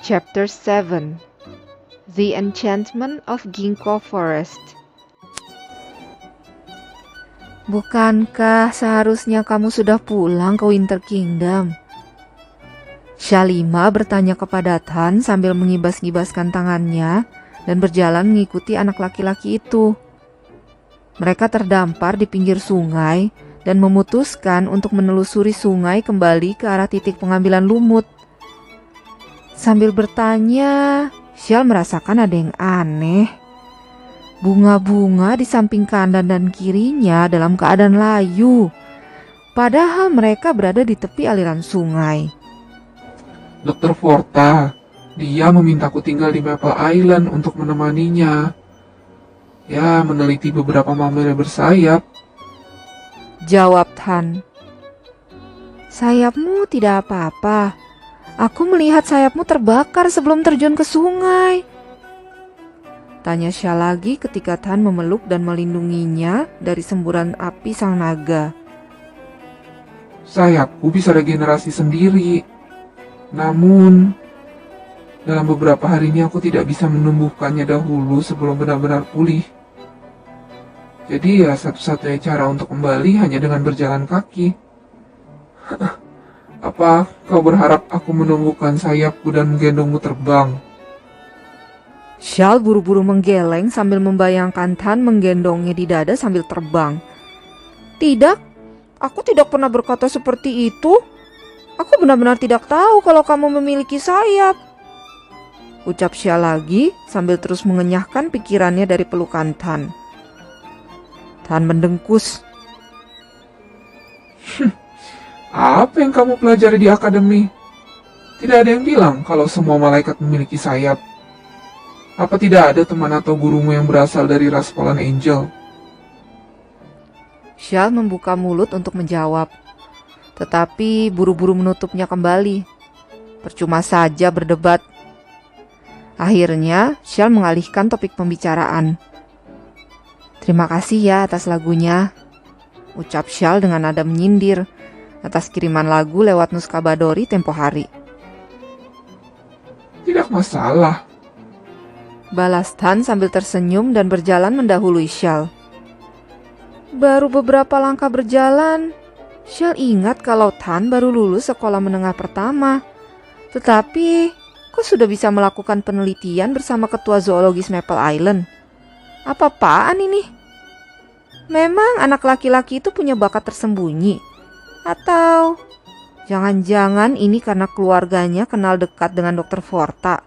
Chapter 7 The Enchantment of Ginkgo Forest. Bukankah seharusnya kamu sudah pulang ke Winter Kingdom? Shalima bertanya kepada Tan sambil mengibas-ngibaskan tangannya dan berjalan mengikuti anak laki-laki itu. Mereka terdampar di pinggir sungai dan memutuskan untuk menelusuri sungai kembali ke arah titik pengambilan lumut. Sambil bertanya, Shal merasakan ada yang aneh. Bunga-bunga di samping kanan dan kirinya dalam keadaan layu, padahal mereka berada di tepi aliran sungai. Dr. Forta, dia memintaku tinggal di Maple Island untuk menemaninya. Ya, meneliti beberapa mamele bersayap. Jawab Tan. Sayapmu tidak apa-apa. Aku melihat sayapmu terbakar sebelum terjun ke sungai. Tanya Shal lagi ketika Tan memeluk dan melindunginya dari semburan api sang naga. Sayapku bisa regenerasi sendiri. Namun, dalam beberapa hari ini aku tidak bisa menumbuhkannya dahulu sebelum benar-benar pulih. Jadi ya satu-satunya cara untuk kembali hanya dengan berjalan kaki. Apa kau berharap aku menumbuhkan sayapku dan menggendongmu terbang? Shal buru-buru menggeleng sambil membayangkan Tan menggendongnya di dada sambil terbang. Tidak, aku tidak pernah berkata seperti itu. Aku benar-benar tidak tahu kalau kamu memiliki sayap. Ucap Shal lagi sambil terus mengenyahkan pikirannya dari pelukan Tan. Tan mendengkus. Apa yang kamu pelajari di akademi? Tidak ada yang bilang kalau semua malaikat memiliki sayap. Apa tidak ada teman atau gurumu yang berasal dari ras Fallen Angel? Shal membuka mulut untuk menjawab, tetapi buru-buru menutupnya kembali. Percuma saja berdebat. Akhirnya, Shal mengalihkan topik pembicaraan. Terima kasih ya atas lagunya, ucap Shal dengan nada menyindir atas kiriman lagu lewat Nuskabadori tempo hari. Tidak masalah. Balas Tan sambil tersenyum dan berjalan mendahului Shal. Baru beberapa langkah berjalan, Shal ingat kalau Tan baru lulus sekolah menengah pertama. Tetapi, kok sudah bisa melakukan penelitian bersama ketua zoologis Maple Island? Apa-apaan ini? Memang anak laki-laki itu punya bakat tersembunyi? Atau jangan-jangan ini karena keluarganya kenal dekat dengan Dr. Forta?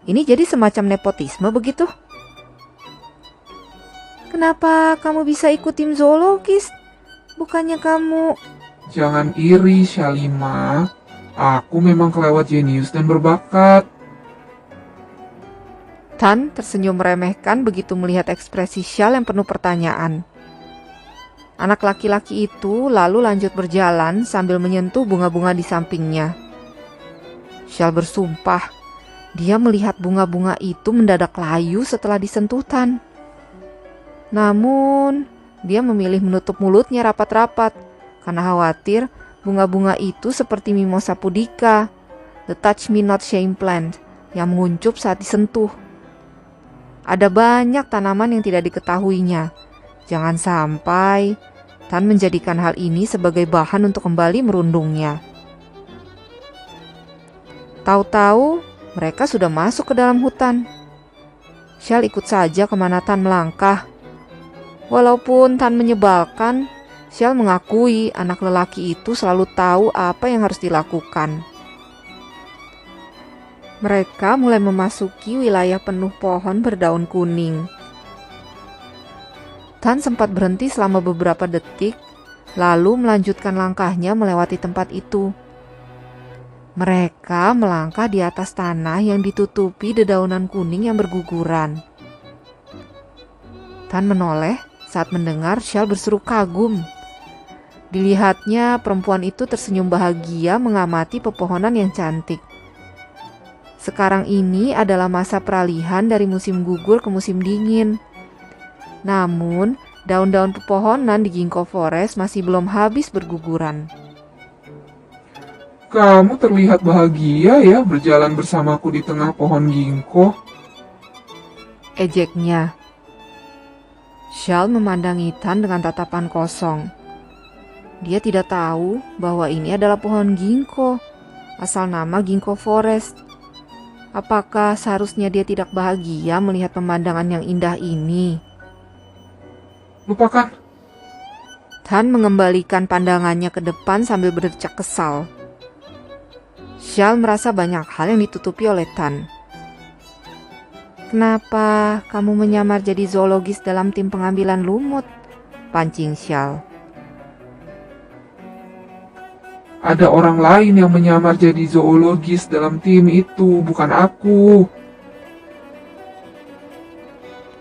Ini jadi semacam nepotisme begitu? Kenapa kamu bisa ikut tim zoologis? Bukannya kamu... Jangan iri, Shalima. Aku memang kelewat jenius dan berbakat. Tan tersenyum meremehkan begitu melihat ekspresi Shal yang penuh pertanyaan. Anak laki-laki itu lalu lanjut berjalan sambil menyentuh bunga-bunga di sampingnya. Shal bersumpah, dia melihat bunga-bunga itu mendadak layu setelah disentuh Tan. Namun, dia memilih menutup mulutnya rapat-rapat karena khawatir bunga-bunga itu seperti Mimosa pudica, the touch me not shame plant, yang menguncup saat disentuh. Ada banyak tanaman yang tidak diketahuinya. Jangan sampai Tan menjadikan hal ini sebagai bahan untuk kembali merundungnya. Tahu-tahu mereka sudah masuk ke dalam hutan. Shal ikut saja kemana Tan melangkah. Walaupun Tan menyebalkan, Shal mengakui anak lelaki itu selalu tahu apa yang harus dilakukan. Mereka mulai memasuki wilayah penuh pohon berdaun kuning. Tan sempat berhenti selama beberapa detik, lalu melanjutkan langkahnya melewati tempat itu. Mereka melangkah di atas tanah yang ditutupi dedaunan kuning yang berguguran. Tan menoleh saat mendengar Shal berseru kagum. Dilihatnya perempuan itu tersenyum bahagia mengamati pepohonan yang cantik. Sekarang ini adalah masa peralihan dari musim gugur ke musim dingin. Namun, daun-daun pepohonan di Ginkgo Forest masih belum habis berguguran. Kamu terlihat bahagia ya berjalan bersamaku di tengah pohon ginkgo. Ejeknya. Shal memandangi Tan dengan tatapan kosong. Dia tidak tahu bahwa ini adalah pohon ginkgo, asal nama ginkgo forest. Apakah seharusnya dia tidak bahagia melihat pemandangan yang indah ini? Lupakan. Tan mengembalikan pandangannya ke depan sambil berdecak kesal. Shal merasa banyak hal yang ditutupi oleh Tan. "Kenapa kamu menyamar jadi zoologis dalam tim pengambilan lumut?" pancing Shal. Ada orang lain yang menyamar jadi zoologis dalam tim itu, bukan aku.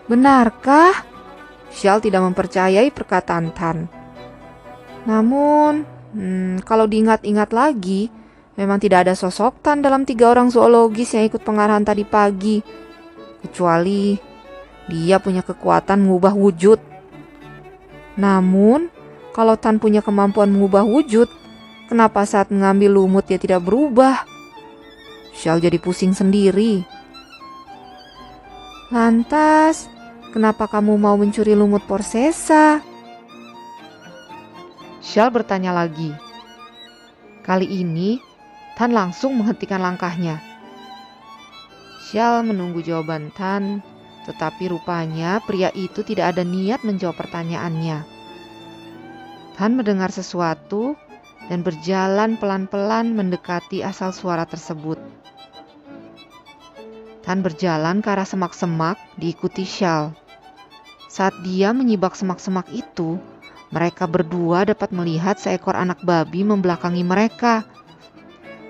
Benarkah? Shal tidak mempercayai perkataan Tan. Namun, kalau diingat-ingat lagi, memang tidak ada sosok Tan dalam 3 orang zoologis yang ikut pengarahan tadi pagi. Kecuali dia punya kekuatan mengubah wujud. Namun, kalau Tan punya kemampuan mengubah wujud, kenapa saat mengambil lumut dia tidak berubah? Shal jadi pusing sendiri. Lantas, kenapa kamu mau mencuri lumut Porsesa? Shal bertanya lagi. Kali ini, Tan langsung menghentikan langkahnya. Shal menunggu jawaban Tan, tetapi rupanya pria itu tidak ada niat menjawab pertanyaannya. Tan mendengar sesuatu dan berjalan pelan-pelan mendekati asal suara tersebut. Tan berjalan ke arah semak-semak diikuti Shal. Saat dia menyibak semak-semak itu, mereka berdua dapat melihat seekor anak babi membelakangi mereka.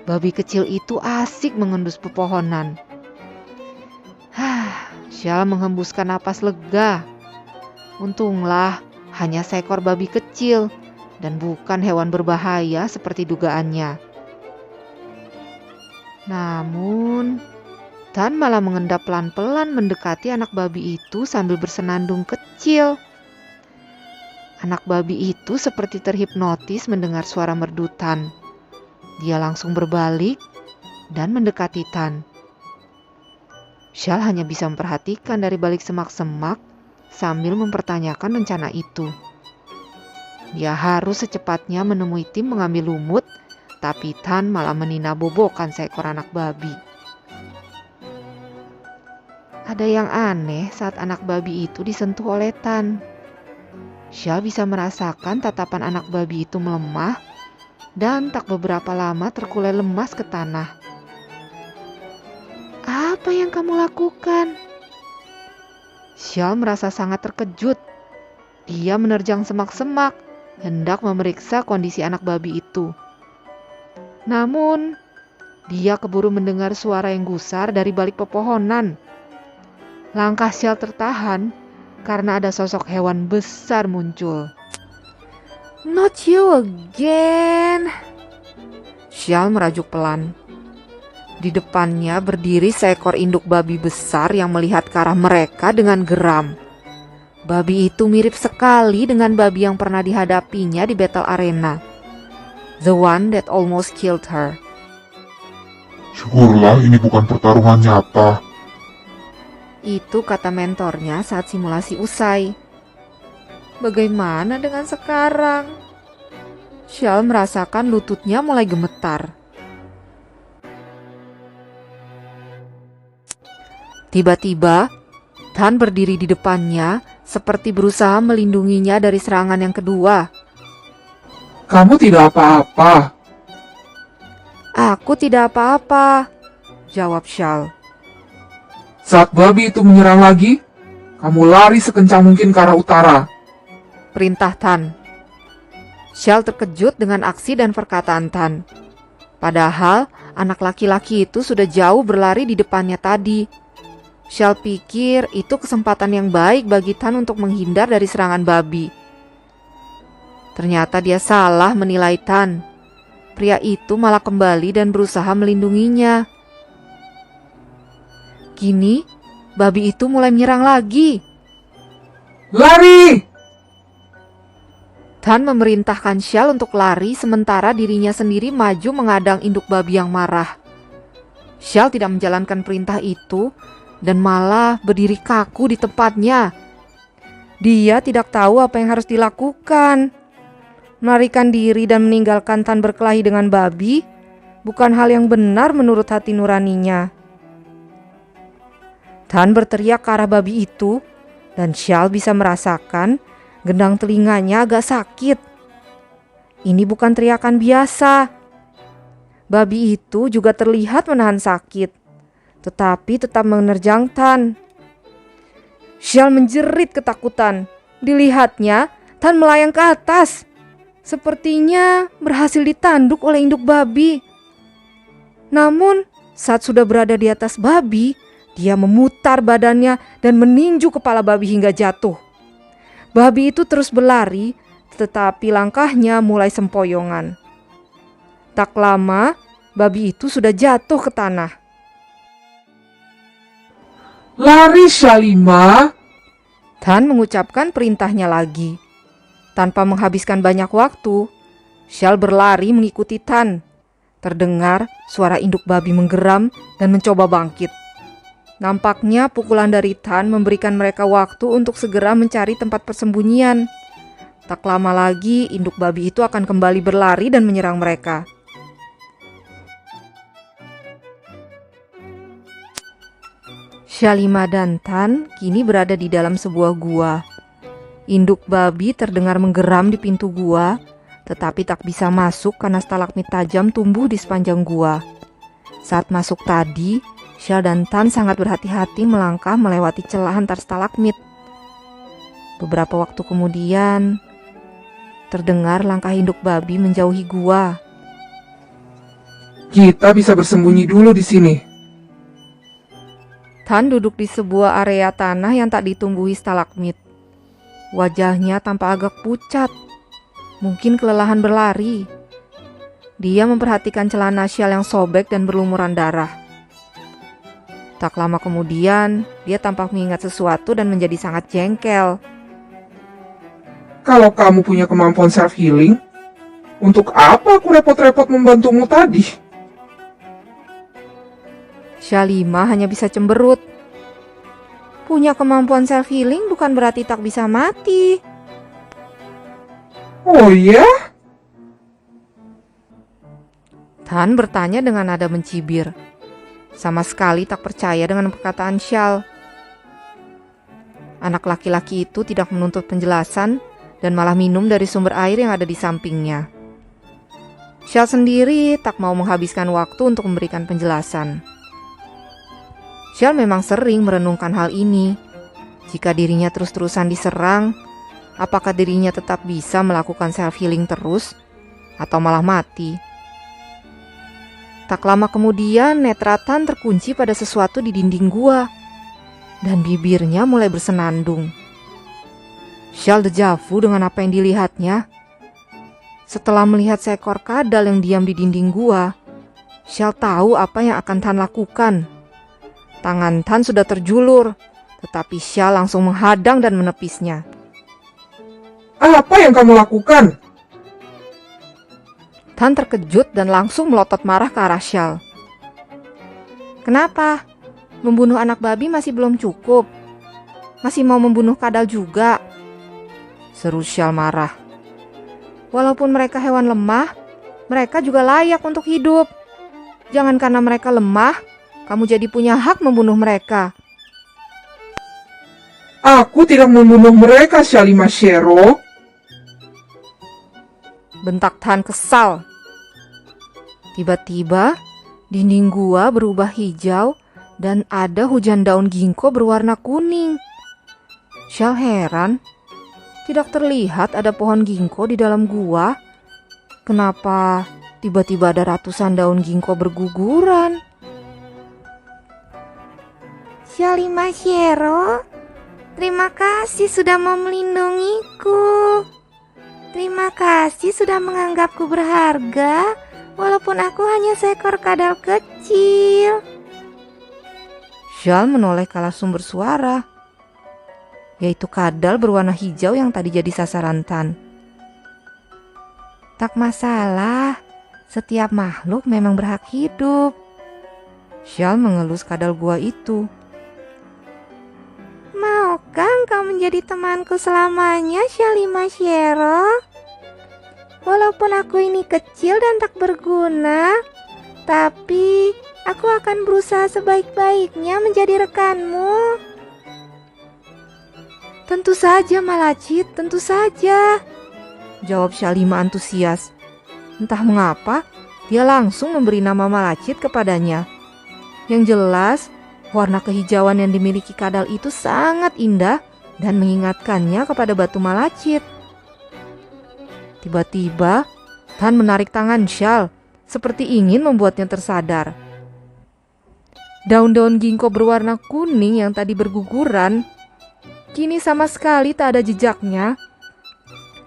Babi kecil itu asik mengendus pepohonan. Shal menghembuskan napas lega. Untunglah hanya seekor babi kecil dan bukan hewan berbahaya seperti dugaannya. Namun, Tan malah mengendap pelan-pelan mendekati anak babi itu sambil bersenandung kecil. Anak babi itu seperti terhipnotis mendengar suara merdu Tan. Dia langsung berbalik dan mendekati Tan. Shal hanya bisa memperhatikan dari balik semak-semak sambil mempertanyakan rencana itu. Dia harus secepatnya menemui tim mengambil lumut, tapi Tan malah meninabobokan seekor anak babi. Ada yang aneh saat anak babi itu disentuh oleh Tan. Shal bisa merasakan tatapan anak babi itu melemah dan tak beberapa lama terkulai lemas ke tanah. Apa yang kamu lakukan? Shal merasa sangat terkejut. Dia menerjang semak-semak, hendak memeriksa kondisi anak babi itu. Namun, dia keburu mendengar suara yang gusar dari balik pepohonan. Langkah Shal tertahan karena ada sosok hewan besar muncul. Not you again. Shal merajuk pelan. Di depannya berdiri seekor induk babi besar yang melihat ke arah mereka dengan geram. Babi itu mirip sekali dengan babi yang pernah dihadapinya di Battle Arena. The one that almost killed her. Syukurlah ini bukan pertarungan nyata. Itu kata mentornya saat simulasi usai. Bagaimana dengan sekarang? Shal merasakan lututnya mulai gemetar. Tiba-tiba, Tan berdiri di depannya seperti berusaha melindunginya dari serangan yang kedua. Kamu tidak apa-apa. Aku tidak apa-apa, jawab Shal. Saat babi itu menyerang lagi, kamu lari sekencang mungkin ke arah utara. Perintah Tan. Shal terkejut dengan aksi dan perkataan Tan. Padahal anak laki-laki itu sudah jauh berlari di depannya tadi. Shal pikir itu kesempatan yang baik bagi Tan untuk menghindar dari serangan babi. Ternyata dia salah menilai Tan. Pria itu malah kembali dan berusaha melindunginya. Kini, babi itu mulai menyerang lagi. Lari! Tan memerintahkan Shell untuk lari sementara dirinya sendiri maju mengadang induk babi yang marah. Shell tidak menjalankan perintah itu dan malah berdiri kaku di tempatnya. Dia tidak tahu apa yang harus dilakukan. Melarikan diri dan meninggalkan Tan berkelahi dengan babi bukan hal yang benar menurut hati nuraninya. Tan berteriak ke arah babi itu dan Shell bisa merasakan gendang telinganya agak sakit. Ini bukan teriakan biasa. Babi itu juga terlihat menahan sakit, tetapi tetap menerjang Tan. Shell menjerit ketakutan. Dilihatnya, Tan melayang ke atas. Sepertinya berhasil ditanduk oleh induk babi. Namun, saat sudah berada di atas babi, dia memutar badannya dan meninju kepala babi hingga jatuh. Babi itu terus berlari, tetapi langkahnya mulai sempoyongan. Tak lama, babi itu sudah jatuh ke tanah. Lari, Shalima! Tan mengucapkan perintahnya lagi. Tanpa menghabiskan banyak waktu, Shell berlari mengikuti Tan. Terdengar suara induk babi menggeram dan mencoba bangkit. Nampaknya pukulan dari Tan memberikan mereka waktu untuk segera mencari tempat persembunyian. Tak lama lagi induk babi itu akan kembali berlari dan menyerang mereka. Shalima dan Tan kini berada di dalam sebuah gua. Induk babi terdengar menggeram di pintu gua, tetapi tak bisa masuk karena stalagmit tajam tumbuh di sepanjang gua. Saat masuk tadi, Shell dan Tan sangat berhati-hati melangkah melewati celah antar stalagmit. Beberapa waktu kemudian, terdengar langkah induk babi menjauhi gua. Kita bisa bersembunyi dulu di sini. Tan duduk di sebuah area tanah yang tak ditumbuhi stalagmit. Wajahnya tampak agak pucat, mungkin kelelahan berlari. Dia memperhatikan celana Shell yang sobek dan berlumuran darah. Tak lama kemudian, dia tampak mengingat sesuatu dan menjadi sangat jengkel. Kalau kamu punya kemampuan self-healing, untuk apa aku repot-repot membantumu tadi? Shalima hanya bisa cemberut. Punya kemampuan self-healing bukan berarti tak bisa mati. Oh ya? Tan bertanya dengan nada mencibir. Sama sekali tak percaya dengan perkataan Shell. Anak laki-laki itu tidak menuntut penjelasan dan malah minum dari sumber air yang ada di sampingnya. Shell sendiri tak mau menghabiskan waktu untuk memberikan penjelasan. Shell memang sering merenungkan hal ini. Jika dirinya terus-terusan diserang, apakah dirinya tetap bisa melakukan self-healing terus atau malah mati? Tak lama kemudian, netra Tan terkunci pada sesuatu di dinding gua, dan bibirnya mulai bersenandung. Shell dejavu dengan apa yang dilihatnya. Setelah melihat seekor kadal yang diam di dinding gua, Shell tahu apa yang akan Tan lakukan. Tangan Tan sudah terjulur, tetapi Shell langsung menghadang dan menepisnya. Apa yang kamu lakukan? Tan terkejut dan langsung melotot marah ke arah Shell. Kenapa? Membunuh anak babi masih belum cukup? Masih mau membunuh kadal juga? Seru Shell marah. Walaupun mereka hewan lemah, mereka juga layak untuk hidup. Jangan karena mereka lemah, kamu jadi punya hak membunuh mereka. Aku tidak membunuh mereka, Shalima Shero. Bentak Tan kesal. Tiba-tiba, dinding gua berubah hijau dan ada hujan daun ginkgo berwarna kuning. Shell heran. Tidak terlihat ada pohon ginkgo di dalam gua. Kenapa tiba-tiba ada ratusan daun ginkgo berguguran? Shalima Shero, terima kasih sudah mau melindungiku. Terima kasih sudah menganggapku berharga, walaupun aku hanya seekor kadal kecil. Shell menoleh ke arah sumber suara, yaitu kadal berwarna hijau yang tadi jadi sasaran Tan. Tak masalah, setiap makhluk memang berhak hidup. Shell mengelus kadal gua itu. Maukah engkau menjadi temanku selamanya, Shalimashero? Walaupun aku ini kecil dan tak berguna, tapi aku akan berusaha sebaik-baiknya menjadi rekanmu. Tentu saja, Malachit, tentu saja, jawab Shalima antusias. Entah mengapa, dia langsung memberi nama Malachit kepadanya. Yang jelas, warna kehijauan yang dimiliki kadal itu sangat indah dan mengingatkannya kepada batu Malachit. Tiba-tiba, Tan menarik tangan Shal, seperti ingin membuatnya tersadar. Daun-daun ginkgo berwarna kuning yang tadi berguguran, kini sama sekali tak ada jejaknya,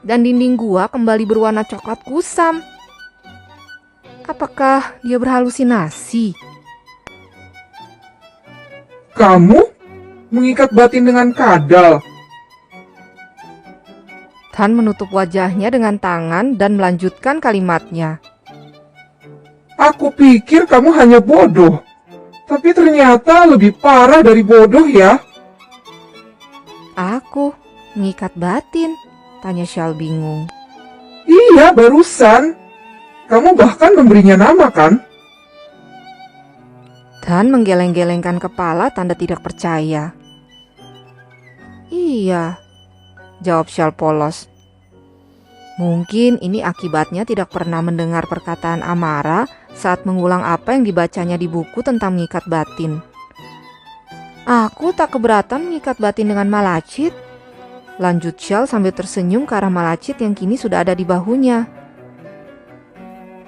dan dinding gua kembali berwarna coklat kusam. Apakah dia berhalusinasi? Kamu mengikat batin dengan kadal? Tan menutup wajahnya dengan tangan dan melanjutkan kalimatnya. Aku pikir kamu hanya bodoh, tapi ternyata lebih parah dari bodoh ya. Aku mengikat batin, tanya Shal bingung. Iya, barusan. Kamu bahkan memberinya nama kan? Tan menggeleng-gelengkan kepala tanda tidak percaya. Iya, jawab Shal polos. Mungkin ini akibatnya tidak pernah mendengar perkataan Amara saat mengulang apa yang dibacanya di buku tentang mengikat batin. Aku tak keberatan mengikat batin dengan Malachit, lanjut Shal sambil tersenyum ke arah Malachit yang kini sudah ada di bahunya.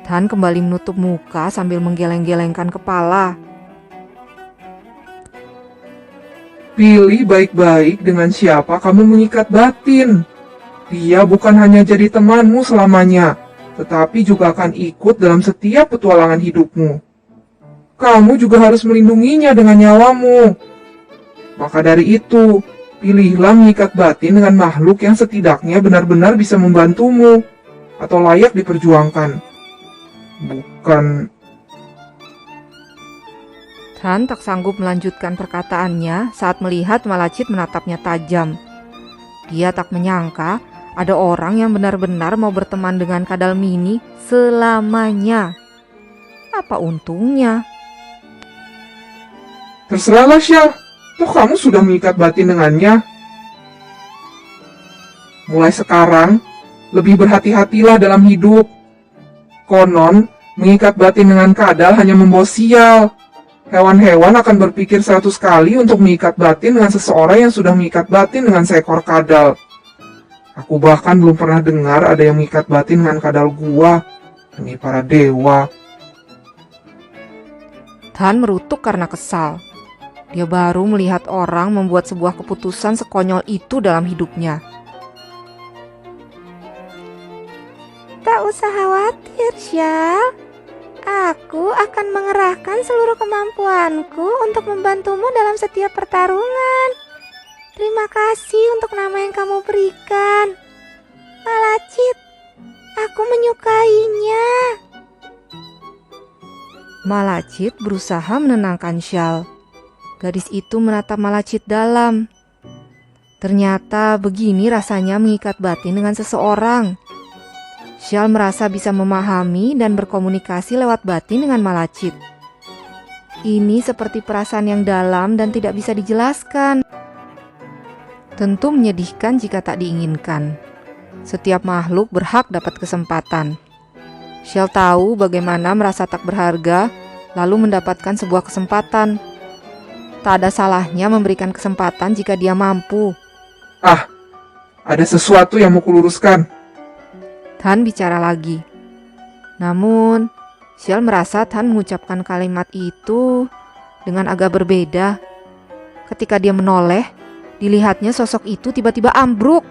Tan kembali menutup muka sambil menggeleng-gelengkan kepala. Pilih baik-baik dengan siapa kamu mengikat batin. Dia bukan hanya jadi temanmu selamanya, tetapi juga akan ikut dalam setiap petualangan hidupmu. Kamu juga harus melindunginya dengan nyawamu. Maka dari itu, pilihlah mengikat batin dengan makhluk yang setidaknya benar-benar bisa membantumu atau layak diperjuangkan. Bukan... Tan tak sanggup melanjutkan perkataannya saat melihat Malachit menatapnya tajam. Dia tak menyangka ada orang yang benar-benar mau berteman dengan kadal mini selamanya. Apa untungnya? Terserahlah, Syah. Toh kamu sudah mengikat batin dengannya. Mulai sekarang, lebih berhati-hatilah dalam hidup. Konon, mengikat batin dengan kadal hanya membawa sial. Hewan-hewan akan berpikir 100 kali untuk mengikat batin dengan seseorang yang sudah mengikat batin dengan seekor kadal. Aku bahkan belum pernah dengar ada yang mengikat batin dengan kadal gua demi para dewa. Tan merutuk karena kesal. Dia baru melihat orang membuat sebuah keputusan sekonyol itu dalam hidupnya. Tak usah khawatir, Shal. Aku akan mengerahkan seluruh kemampuanku untuk membantumu dalam setiap pertarungan. Terima kasih untuk nama yang kamu berikan, Malachit. Aku menyukainya. Malachit berusaha menenangkan Shal. Gadis itu menatap Malachit dalam. Ternyata begini rasanya mengikat batin dengan seseorang. Shal merasa bisa memahami dan berkomunikasi lewat batin dengan Malachit. Ini seperti perasaan yang dalam dan tidak bisa dijelaskan. Tentu menyedihkan jika tak diinginkan. Setiap makhluk berhak dapat kesempatan. Shal tahu bagaimana merasa tak berharga, lalu mendapatkan sebuah kesempatan. Tak ada salahnya memberikan kesempatan jika dia mampu. Ah, ada sesuatu yang mau kuluruskan. Tan bicara lagi. Namun, Shal merasa Tan mengucapkan kalimat itu dengan agak berbeda. Ketika dia menoleh, dilihatnya sosok itu tiba-tiba ambruk.